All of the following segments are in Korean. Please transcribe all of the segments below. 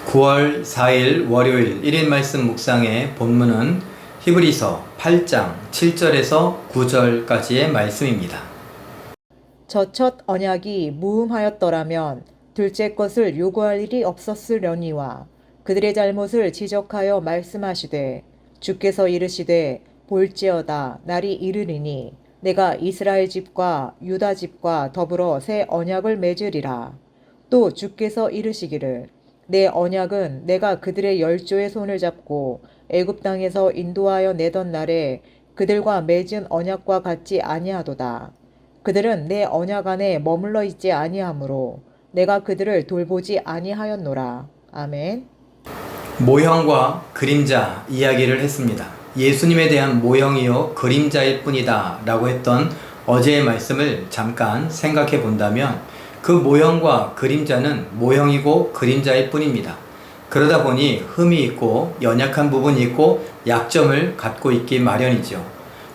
9월 4일 월요일 1일 말씀 묵상의 본문은 히브리서 8장 7절에서 9절까지의 말씀입니다. 저 첫 언약이 무음하였더라면 둘째 것을 요구할 일이 없었으려니와 그들의 잘못을 지적하여 말씀하시되 주께서 이르시되 볼지어다 날이 이르리니 내가 이스라엘 집과 유다 집과 더불어 새 언약을 맺으리라. 또 주께서 이르시기를 내 언약은 내가 그들의 열조의 손을 잡고 애굽 땅에서 인도하여 내던 날에 그들과 맺은 언약과 같지 아니하도다. 그들은 내 언약 안에 머물러 있지 아니하므로 내가 그들을 돌보지 아니하였노라. 아멘. 모형과 그림자 이야기를 했습니다. 예수님에 대한 모형이요 그림자일 뿐이다 라고 했던 어제의 말씀을 잠깐 생각해 본다면 그 모형과 그림자는 모형이고 그림자일 뿐입니다. 그러다 보니 흠이 있고 연약한 부분이 있고 약점을 갖고 있기 마련이죠.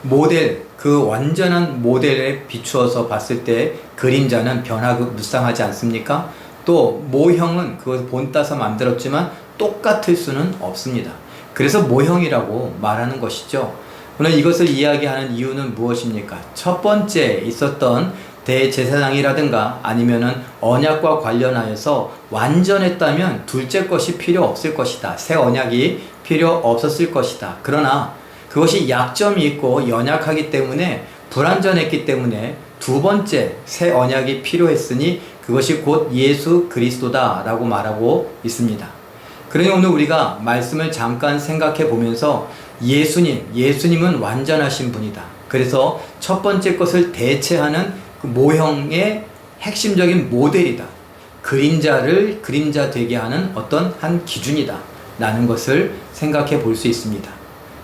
모델, 그 완전한 모델에 비추어서 봤을 때 그림자는 변화무쌍하지 않습니까? 또 모형은 그것을 본따서 만들었지만 똑같을 수는 없습니다. 그래서 모형이라고 말하는 것이죠. 오늘 이것을 이야기하는 이유는 무엇입니까? 첫 번째 있었던 대제사장이라든가 아니면은 언약과 관련하여서 완전했다면 둘째 것이 필요 없을 것이다. 새 언약이 필요 없었을 것이다. 그러나 그것이 약점이 있고 연약하기 때문에 불완전했기 때문에 두 번째 새 언약이 필요했으니 그것이 곧 예수 그리스도다 라고 말하고 있습니다. 그러니 오늘 우리가 말씀을 잠깐 생각해 보면서 예수님은 완전하신 분이다. 그래서 첫 번째 것을 대체하는 그 모형의 핵심적인 모델이다. 그림자를 그림자 되게 하는 어떤 한 기준이다. 라는 것을 생각해 볼 수 있습니다.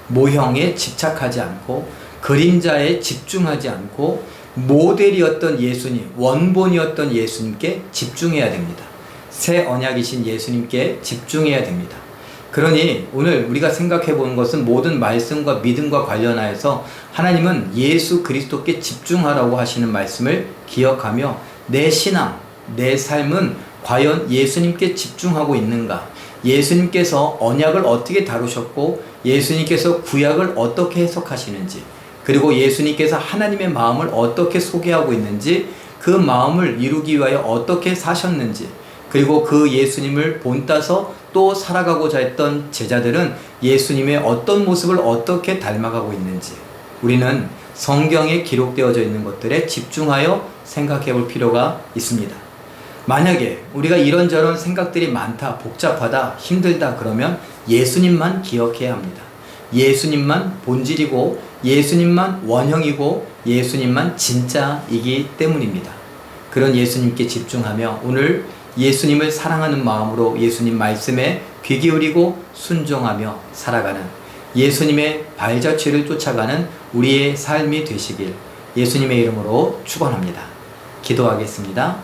모형에 집착하지 않고 그림자에 집중하지 않고 모델이었던 예수님, 원본이었던 예수님께 집중해야 됩니다. 새 언약이신 예수님께 집중해야 됩니다. 그러니 오늘 우리가 생각해 보는 것은 모든 말씀과 믿음과 관련하여서 하나님은 예수 그리스도께 집중하라고 하시는 말씀을 기억하며 내 신앙, 내 삶은 과연 예수님께 집중하고 있는가? 예수님께서 언약을 어떻게 다루셨고 예수님께서 구약을 어떻게 해석하시는지 그리고 예수님께서 하나님의 마음을 어떻게 소개하고 있는지 그 마음을 이루기 위하여 어떻게 사셨는지 그리고 그 예수님을 본따서 또 살아가고자 했던 제자들은 예수님의 어떤 모습을 어떻게 닮아가고 있는지 우리는 성경에 기록되어져 있는 것들에 집중하여 생각해 볼 필요가 있습니다. 만약에 우리가 이런저런 생각들이 많다, 복잡하다, 힘들다 그러면 예수님만 기억해야 합니다. 예수님만 본질이고 예수님만 원형이고 예수님만 진짜이기 때문입니다. 그런 예수님께 집중하며 오늘 예수님을 사랑하는 마음으로 예수님 말씀에 귀 기울이고 순종하며 살아가는 예수님의 발자취를 쫓아가는 우리의 삶이 되시길 예수님의 이름으로 축원합니다. 기도하겠습니다.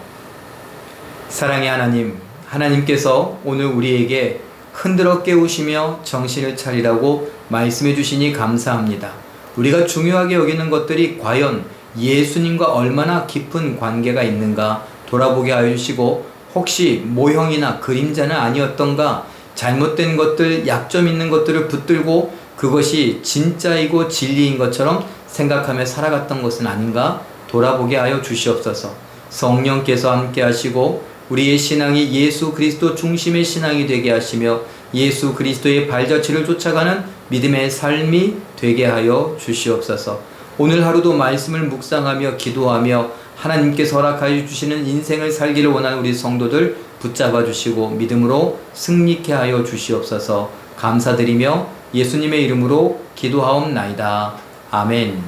사랑의 하나님, 하나님께서 오늘 우리에게 흔들어 깨우시며 정신을 차리라고 말씀해 주시니 감사합니다. 우리가 중요하게 여기는 것들이 과연 예수님과 얼마나 깊은 관계가 있는가 돌아보게 하여 주시고 혹시 모형이나 그림자는 아니었던가 잘못된 것들, 약점 있는 것들을 붙들고 그것이 진짜이고 진리인 것처럼 생각하며 살아갔던 것은 아닌가 돌아보게 하여 주시옵소서. 성령께서 함께 하시고 우리의 신앙이 예수 그리스도 중심의 신앙이 되게 하시며 예수 그리스도의 발자취를 쫓아가는 믿음의 삶이 되게 하여 주시옵소서. 오늘 하루도 말씀을 묵상하며 기도하며 하나님께서 허락하여 주시는 인생을 살기를 원하는 우리 성도들 붙잡아 주시고 믿음으로 승리케 하여 주시옵소서. 감사드리며 예수님의 이름으로 기도하옵나이다. 아멘.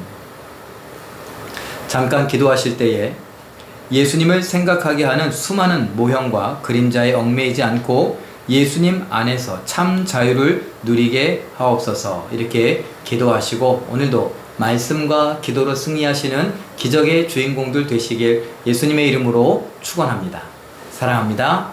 잠깐 기도하실 때에 예수님을 생각하게 하는 수많은 모형과 그림자에 얽매이지 않고 예수님 안에서 참 자유를 누리게 하옵소서. 이렇게 기도하시고 오늘도 말씀과 기도로 승리하시는 기적의 주인공들 되시길 예수님의 이름으로 축원합니다. 사랑합니다.